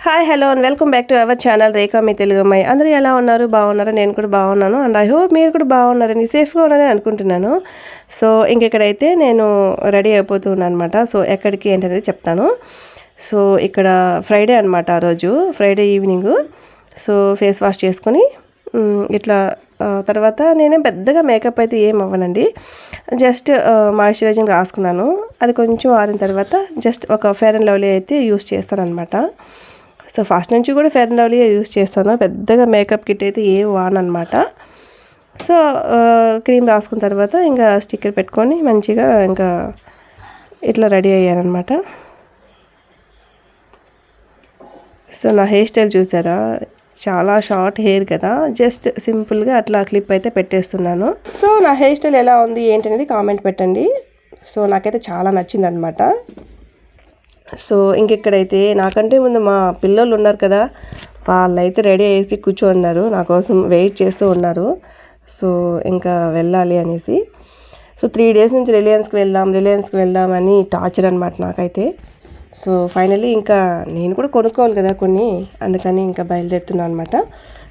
Hi hello and welcome back to our channel Rekha మీ తెలుగు అమ్మాయి. అందరూ ఎలా ఉన్నారు? బాగున్నారా? నేను కూడా బాగున్నాను అండ్ ఐ హోప్ మీరు కూడా బాగున్నారని సేఫ్గా ఉన్నారని అనుకుంటున్నాను. సో ఇంకెక్కడైతే నేను రెడీ అయిపోతూ ఉన్నాను అనమాట. సో ఎక్కడికి ఏంటనేది చెప్తాను. సో ఇక్కడ ఫ్రైడే అనమాట, ఆ రోజు Friday evening. So face wash చేసుకొని ఇట్లా తర్వాత నేనేం పెద్దగా మేకప్ అయితే ఏం అవ్వనండి. జస్ట్ మాయిశ్చరైజింగ్ రాసుకున్నాను. అది కొంచెం ఆరిన తర్వాత జస్ట్ ఒక ఫెయిర్ అండ్ లవ్లీ అయితే యూస్ చేస్తాను అనమాట. సో ఫస్ట్ నుంచి కూడా ఫెయిర్ అండ్ లవ్లీ యూస్ చేస్తాను. పెద్దగా మేకప్ కిట్ అయితే ఏం వాడనమాట. సో క్రీమ్ రాసుకున్న తర్వాత ఇంకా స్టిక్కర్ పెట్టుకొని మంచిగా ఇంకా ఇట్లా రెడీ అయ్యానమాట. సో నా హెయిర్ స్టైల్ చూసారా? చాలా షార్ట్ హెయిర్ కదా, జస్ట్ సింపుల్గా అట్లా క్లిప్ అయితే పెట్టేస్తున్నాను. సో నా హెయిర్ స్టైల్ ఎలా ఉంది ఏంటనేది కామెంట్ పెట్టండి. సో నాకైతే చాలా నచ్చిందనమాట. సో ఇంకెక్కడైతే నాకంటే ముందు మా పిల్లలు ఉన్నారు కదా, వాళ్ళైతే రెడీ అయిపోయి కూర్చోన్నారు, నా కోసం వెయిట్ చేస్తూ ఉన్నారు. సో ఇంకా వెళ్ళాలి అనేసి. సో 3 days నుంచి రిలయన్స్కి వెళ్దాం అని టార్చర్ అనమాట నాకైతే. సో ఫైనలీ ఇంకా నేను కూడా కొనుక్కోవాలి కదా కొన్ని, అందుకని ఇంకా బయలుదేరుతున్నాను అనమాట.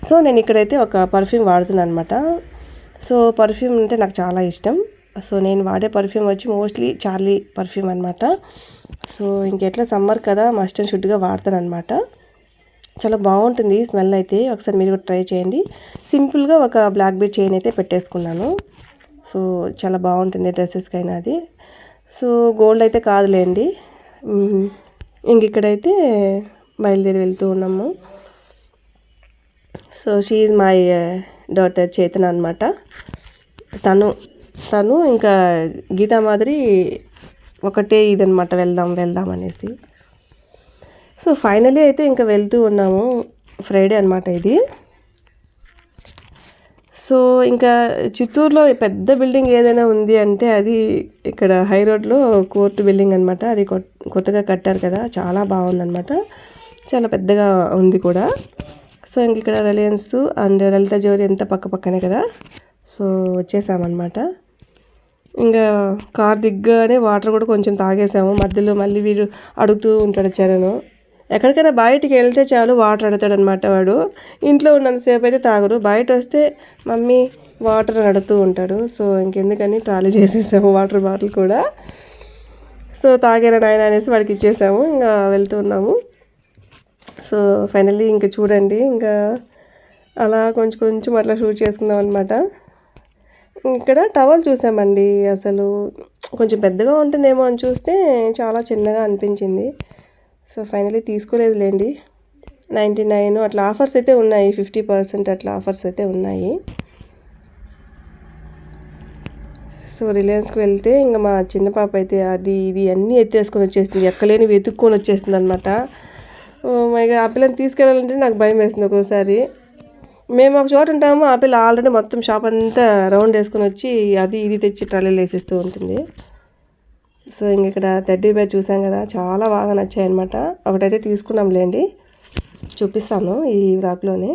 సో నేను ఇక్కడైతే ఒక పర్ఫ్యూమ్ వాడుతున్నాను అనమాట. సో పర్ఫ్యూమ్ అంటే నాకు చాలా ఇష్టం. సో నేను వాడే పర్ఫ్యూమ్ వచ్చి మోస్ట్లీ చార్లీ పర్ఫ్యూమ్ అనమాట. సో ఇంకెట్లా సమ్మర్ కదా, మస్ట్ అండ్ షుడ్గా వాడతాను అనమాట. చాలా బాగుంటుంది స్మెల్ అయితే. ఒకసారి మీరు కూడా ట్రై చేయండి. సింపుల్గా ఒక బ్లాక్ బీడ్ చైన్ అయితే పెట్టేసుకున్నాను. సో చాలా బాగుంటుంది డ్రెస్సెస్కైనా అది. సో గోల్డ్ అయితే కాదులేండి. ఇక్కడైతే బయలుదేరి వెళ్తూ ఉన్నాము. So she is my daughter చేతన అనమాట. తను ఇంకా గీతా మాదిరి ఒకటే ఇదనమాట, వెళ్దాం అనేసి. సో ఫైనలీ అయితే ఇంకా వెళ్తూ ఉన్నాము. ఫ్రైడే అనమాట ఇది. సో ఇంకా చిత్తూరులో పెద్ద బిల్డింగ్ ఏదైనా ఉంది అంటే అది ఇక్కడ హై రోడ్లో కోర్టు బిల్డింగ్ అనమాట. అది కొత్తగా కట్టారు కదా, చాలా బాగుందనమాట. చాలా పెద్దగా ఉంది కూడా. సో ఇంక ఇక్కడ రిలయన్స్ అండ్ లలిత జ్యువెలరీ ఎంత పక్కనే కదా. సో వచ్చేసామన్నమాట. ఇంకా కార్ దిగ్గానే వాటర్ కూడా కొంచెం తాగేసాము. మధ్యలో మళ్ళీ వీడు అడుగుతూ ఉంటాడు చరణ్. ఎక్కడికైనా బయటికి వెళ్తే చాలు వాటర్ అడుగుతాడనమాట వాడు. ఇంట్లో ఉన్నంతసేపు అయితే తాగరు, బయట వస్తే మమ్మీ వాటర్ అడుగుతూ ఉంటాడు. సో ఇంకెందుకని ట్రాలీ చేసేసాము వాటర్ బాటిల్ కూడా. సో తాగేరా నాయన అనేసి వాడికి ఇచ్చేసాము. ఇంకా వెళ్తూ ఉన్నాము. సో ఫైనల్లీ ఇంకా చూడండి, ఇంకా అలా కొంచెం అట్లా షూట్ చేసుకున్నాం అనమాట. ఇక్కడ టవల్ చూసామండి. అసలు కొంచెం పెద్దగా ఉంటుందేమో అని చూస్తే చాలా చిన్నగా అనిపించింది. So finally తీసుకోలేదులేండి. 99 అట్లా ఆఫర్స్ అయితే ఉన్నాయి, 50% అట్లా ఆఫర్స్ అయితే ఉన్నాయి. సో రిలయన్స్కి వెళ్తే ఇంకా మా చిన్న పాప అయితే అది ఇది అన్నీ ఎత్తేసుకొని వచ్చేస్తుంది, ఎక్కలేని వెతుక్కొని వచ్చేస్తుంది అనమాట. ఆ పిల్లని తీసుకెళ్ళాలంటే నాకు భయం వేస్తుంది ఒక్కోసారి. మేము ఒక చోట ఉంటాము, ఆ పిల్ల ఆల్రెడీ మొత్తం షాప్ అంతా రౌండ్ వేసుకొని వచ్చి అది ఇది తెచ్చి ట్రాలీలు వేసేస్తూ ఉంటుంది. సో ఇంక ఇక్కడ టెడ్డీ బేర్ చూసాం కదా, చాలా బాగా నచ్చాయి అనమాట. ఒకటైతే తీసుకున్నాంలేండి, చూపిస్తాను ఈ వ్లాగ్లోనే.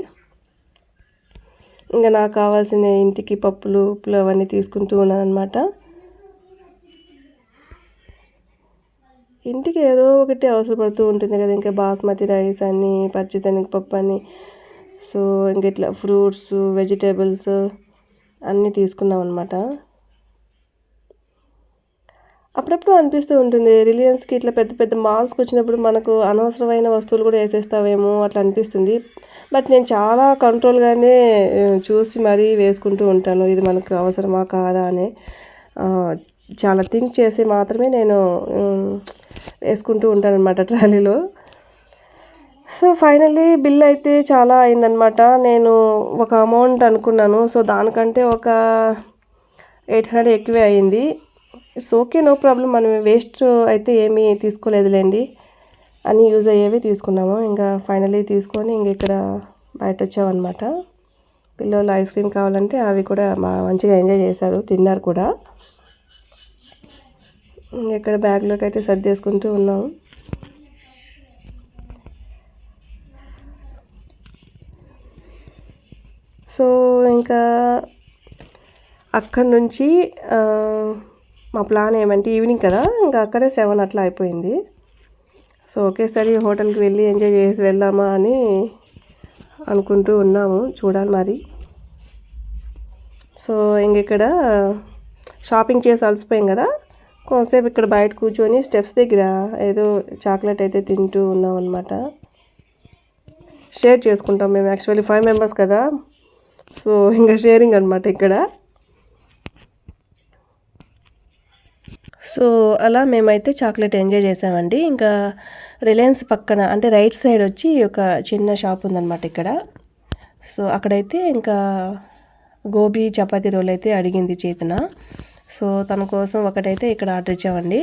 ఇంకా నాకు కావాల్సిన ఇంటికి పప్పులు ఉప్పులు అవన్నీ తీసుకుంటూ ఉన్నాను అనమాట. ఇంటికి ఏదో ఒకటి అవసరపడుతూ ఉంటుంది కదా, ఇంకా బాస్మతి రైస్ అని, పచ్చిశనగపప్పు అని. సో ఇంక ఇట్లా ఫ్రూట్స్ వెజిటేబుల్స్ అన్నీ తీసుకున్నాం అనమాట. అప్పుడప్పుడు అనిపిస్తూ ఉంటుంది రిలయన్స్కి ఇట్లా పెద్ద పెద్ద మాల్స్కి వచ్చినప్పుడు మనకు అనవసరమైన వస్తువులు కూడా వేసేస్తావేమో అట్లా అనిపిస్తుంది. బట్ నేను చాలా కంట్రోల్గానే చూసి మరీ వేసుకుంటూ ఉంటాను, ఇది మనకు అవసరమా కాదా అని. చాలా థింక్ చేసి మాత్రమే నేను వేసుకుంటూ ఉంటాను అనమాట ట్రాలీలో. సో ఫైనల్లీ బిల్ అయితే చాలా అయిందనమాట. నేను ఒక అమౌంట్ అనుకున్నాను, సో దానికంటే ఒక 800 ఎక్కువే అయింది. It's okay, no problem. మనం వేస్ట్ అయితే ఏమీ తీసుకోలేదులేండి, అని యూజ్ అయ్యేవి తీసుకున్నాము. ఇంకా ఫైనల్లీ తీసుకొని ఇంక ఇక్కడ బయట వచ్చామన్నమాట. పిల్లలు ఐస్ క్రీమ్ కావాలంటే అవి కూడా మంచిగా ఎంజాయ్ చేశారు, తిన్నారు కూడా. ఇక్కడ బ్యాగ్లోకి అయితే సర్దేసుకుంటూ ఉన్నాము. సో ఇంకా అక్కడి నుంచి మా ప్లాన్ ఏమంటే ఈవినింగ్ కదా, ఇంకా అక్కడే 7 అట్లా అయిపోయింది. సో ఒకేసారి హోటల్కి వెళ్ళి ఎంజాయ్ చేసి వెళ్దామా అని అనుకుంటూ ఉన్నాము, చూడాలి మరి. సో ఇంక ఇక్కడ షాపింగ్ చేసి అలసిపోయాం కదా, కొంతసేపు ఇక్కడ బయట కూర్చొని స్టెప్స్ దగ్గర ఏదో చాక్లెట్ అయితే తింటూ ఉన్నాం అనమాట. షేర్ చేసుకుంటాం మేము, యాక్చువల్లీ 5 మెంబర్స్ కదా, సో ఇంకా షేరింగ్ అనమాట ఇక్కడ. సో అలా మేమైతే చాక్లెట్ ఎంజాయ్ చేసామండి. ఇంకా రిలయన్స్ పక్కన అంటే రైట్ సైడ్ వచ్చి ఒక చిన్న షాప్ ఉందన్నమాట ఇక్కడ. సో అక్కడైతే ఇంకా గోబీ చపాతీ రోల్ అయితే అడిగింది చేతన. సో తన కోసం ఒకటైతే ఇక్కడ ఆర్డర్ ఇచ్చామండి.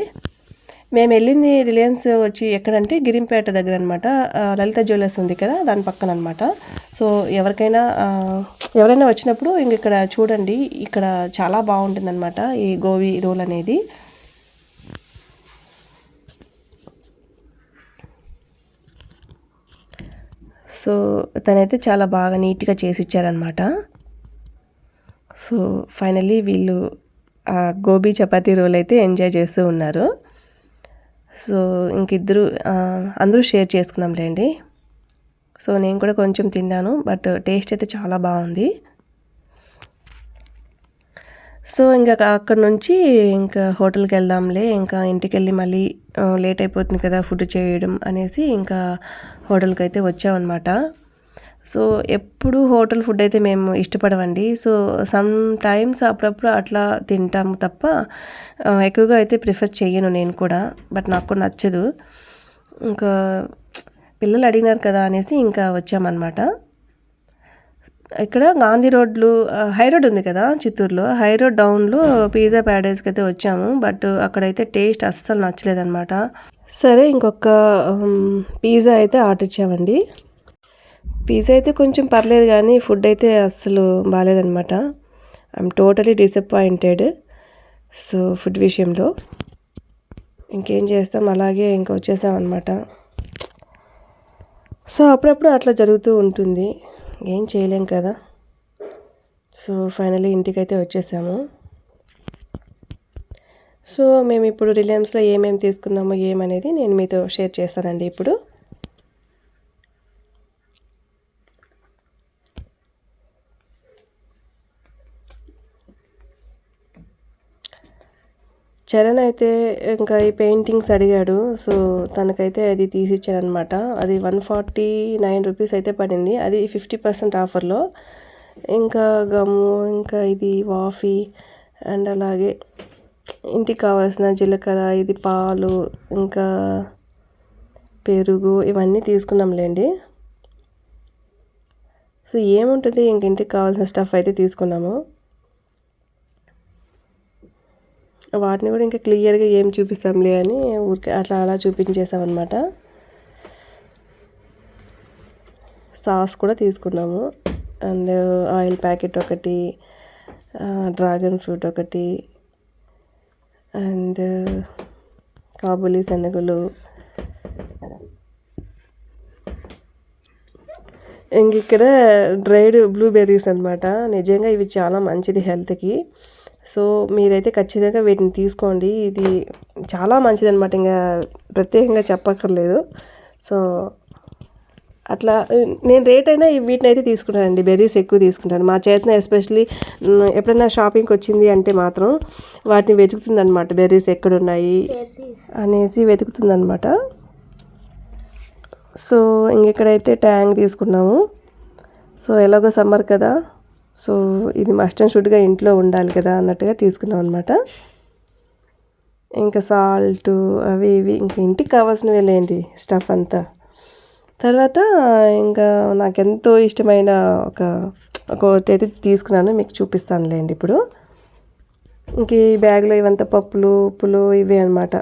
మేము వెళ్ళింది రిలయన్స్ వచ్చి ఎక్కడంటే గిరింపేట దగ్గర అనమాట, లలిత జ్యువెలర్స్ ఉంది కదా దాని పక్కన అనమాట. సో ఎవరైనా వచ్చినప్పుడు ఇంక ఇక్కడ చూడండి, ఇక్కడ చాలా బాగుంటుంది అనమాట ఈ గోబీ రోల్ అనేది. సో తనైతే చాలా బాగా నీట్గా చేసి ఇచ్చారనమాట. సో ఫైనల్లీ వీళ్ళు ఆ గోబీ చపాతీ రోల్ అయితే ఎంజాయ్ చేస్తూ ఉన్నారు. సో ఇంకిద్దరు అందరూ షేర్ చేసుకున్నాంలేండి. సో నేను కూడా కొంచెం తిన్నాను, బట్ టేస్ట్ అయితే చాలా బాగుంది. సో ఇంకా అక్కడ నుంచి ఇంకా హోటల్కి వెళ్దాంలే, ఇంకా ఇంటికి వెళ్ళి మళ్ళీ లేట్ అయిపోతుంది కదా ఫుడ్ చేయడం అనేసి ఇంకా హోటల్కి అయితే వచ్చామన్నమాట. సో ఎప్పుడు హోటల్ ఫుడ్ అయితే మేము ఇష్టపడమండి. సో సమ్ టైమ్స్ అప్పుడప్పుడు అట్లా తింటాము తప్ప ఎక్కువగా అయితే ప్రిఫర్ చేయను నేను కూడా, బట్ నాకు కూడా నచ్చదు. ఇంకా పిల్లలు అడిగినారు కదా అనేసి ఇంకా వచ్చామన్నమాట. ఇక్కడ గాంధీ రోడ్లు హై రోడ్ ఉంది కదా చిత్తూరులో, హై రోడ్ డౌన్లో పిజ్జా ప్యారడైస్కి అయితే వచ్చాము, బట్ అక్కడైతే టేస్ట్ అస్సలు నచ్చలేదన్నమాట. సరే ఇంకొక పిజ్జా అయితే ఆర్డర్ ఇచ్చామండి. పిజ్జా అయితే కొంచెం పర్లేదు కానీ ఫుడ్ అయితే అస్సలు బాగాలేదనమాట. I'm totally disappointed. So food విషయంలో ఇంకేం చేస్తాం, అలాగే ఇంకా వచ్చేసామన్నమాట. సో అప్పుడప్పుడు అట్లా జరుగుతూ ఉంటుంది, ఏం చేయలేం కదా. సో ఫైనల్లీ ఇంటికైతే వచ్చేసాము. సో మేము ఇప్పుడు రిలయన్స్లో ఏమేమి తీసుకున్నామో ఏమనేది నేను మీతో షేర్ చేస్తానండి. ఇప్పుడు చరణ్ అయితే ఇంకా ఈ పెయింటింగ్స్ అడిగాడు. సో తనకైతే అది తీసిచ్చారనమాట. అది 149 రూపీస్ అయితే పడింది, అది 50% ఆఫర్లో. ఇంకా గమ్ము, ఇంకా ఇది వాఫీ, అండ్ అలాగే ఇంటికి కావాల్సిన జీలకర్ర, ఇది పాలు, ఇంకా పెరుగు, ఇవన్నీ తీసుకున్నాంలేండి. సో ఏముంటుంది, ఇంక ఇంటికి కావాల్సిన స్టఫ్ అయితే తీసుకున్నాము. వాటిని కూడా ఇంకా క్లియర్గా ఏం చూపిస్తాంలే అని ఊరికే అట్లా అలా చూపించేసామన్నమాట. సాస్ కూడా తీసుకున్నాము, అండ్ ఆయిల్ ప్యాకెట్ ఒకటి, డ్రాగన్ ఫ్రూట్ ఒకటి, అండ్ కాబూలీ శనగలు, ఇంక ఇక్కడ డ్రైడ్ బ్లూబెర్రీస్ అనమాట. నిజంగా ఇవి చాలా మంచిది హెల్త్కి. సో మీరైతే ఖచ్చితంగా వీటిని తీసుకోండి, ఇది చాలా మంచిది అనమాట, ఇంకా ప్రత్యేకంగా చెప్పక్కర్లేదు. సో అట్లా నేను రేట్ అయినా వీటిని అయితే తీసుకుంటానండి, బెర్రీస్ ఎక్కువ తీసుకుంటాను. మా చేతన ఎస్పెషలీ ఎప్పుడైనా షాపింగ్కి వచ్చింది అంటే మాత్రం వాటిని వెతుకుతుంది అనమాట, బెర్రీస్ ఎక్కడున్నాయి అనేసి వెతుకుతుంది అనమాట. సో ఇంకెక్కడైతే ట్యాంగ్ తీసుకున్నాము. సో ఎలాగో సమ్మర్ కదా, సో ఇది మస్ట్ అండ్ షుడ్గా ఇంట్లో ఉండాలి కదా అన్నట్టుగా తీసుకున్నాం అనమాట. ఇంకా సాల్ట్ అవి ఇవి ఇంకా ఇంటికి కావాల్సినవి లేండి స్టఫ్ అంతా. తర్వాత ఇంకా నాకెంతో ఇష్టమైన ఒకటి అయితే తీసుకున్నాను, మీకు చూపిస్తానులేండి ఇప్పుడు. ఇంక ఈ బ్యాగ్లో ఇవంతా పప్పులు ఉప్పులు ఇవే అనమాట.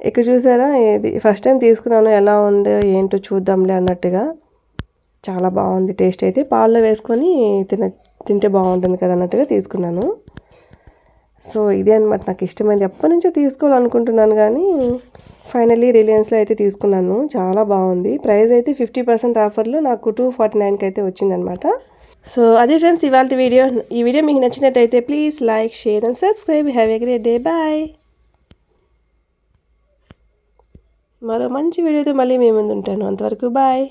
ఇక్కడ చూసారా, ఇది ఫస్ట్ టైం తీసుకున్నాను, ఎలా ఉందో ఏంటో చూద్దాంలే అన్నట్టుగా. చాలా బాగుంది టేస్ట్ అయితే, పాల్లో వేసుకొని తింటే బాగుంటుంది కదా అన్నట్టుగా తీసుకున్నాను. సో ఇదే అనమాట నాకు ఇష్టమైంది, ఎప్పటి నుంచో తీసుకోవాలనుకుంటున్నాను కానీ ఫైనల్లీ రిలయన్స్లో అయితే తీసుకున్నాను. చాలా బాగుంది, ప్రైస్ అయితే 50% ఆఫర్లో నాకు 249కి అయితే వచ్చిందనమాట. సో అదే ఫ్రెండ్స్ ఇవాళ వీడియో. ఈ వీడియో మీకు నచ్చినట్టయితే please like, share and subscribe. Have a great day. Bye. మరో మంచి వీడియోతో మళ్ళీ మీ ముందు ఉంటాను. అంతవరకు బాయ్.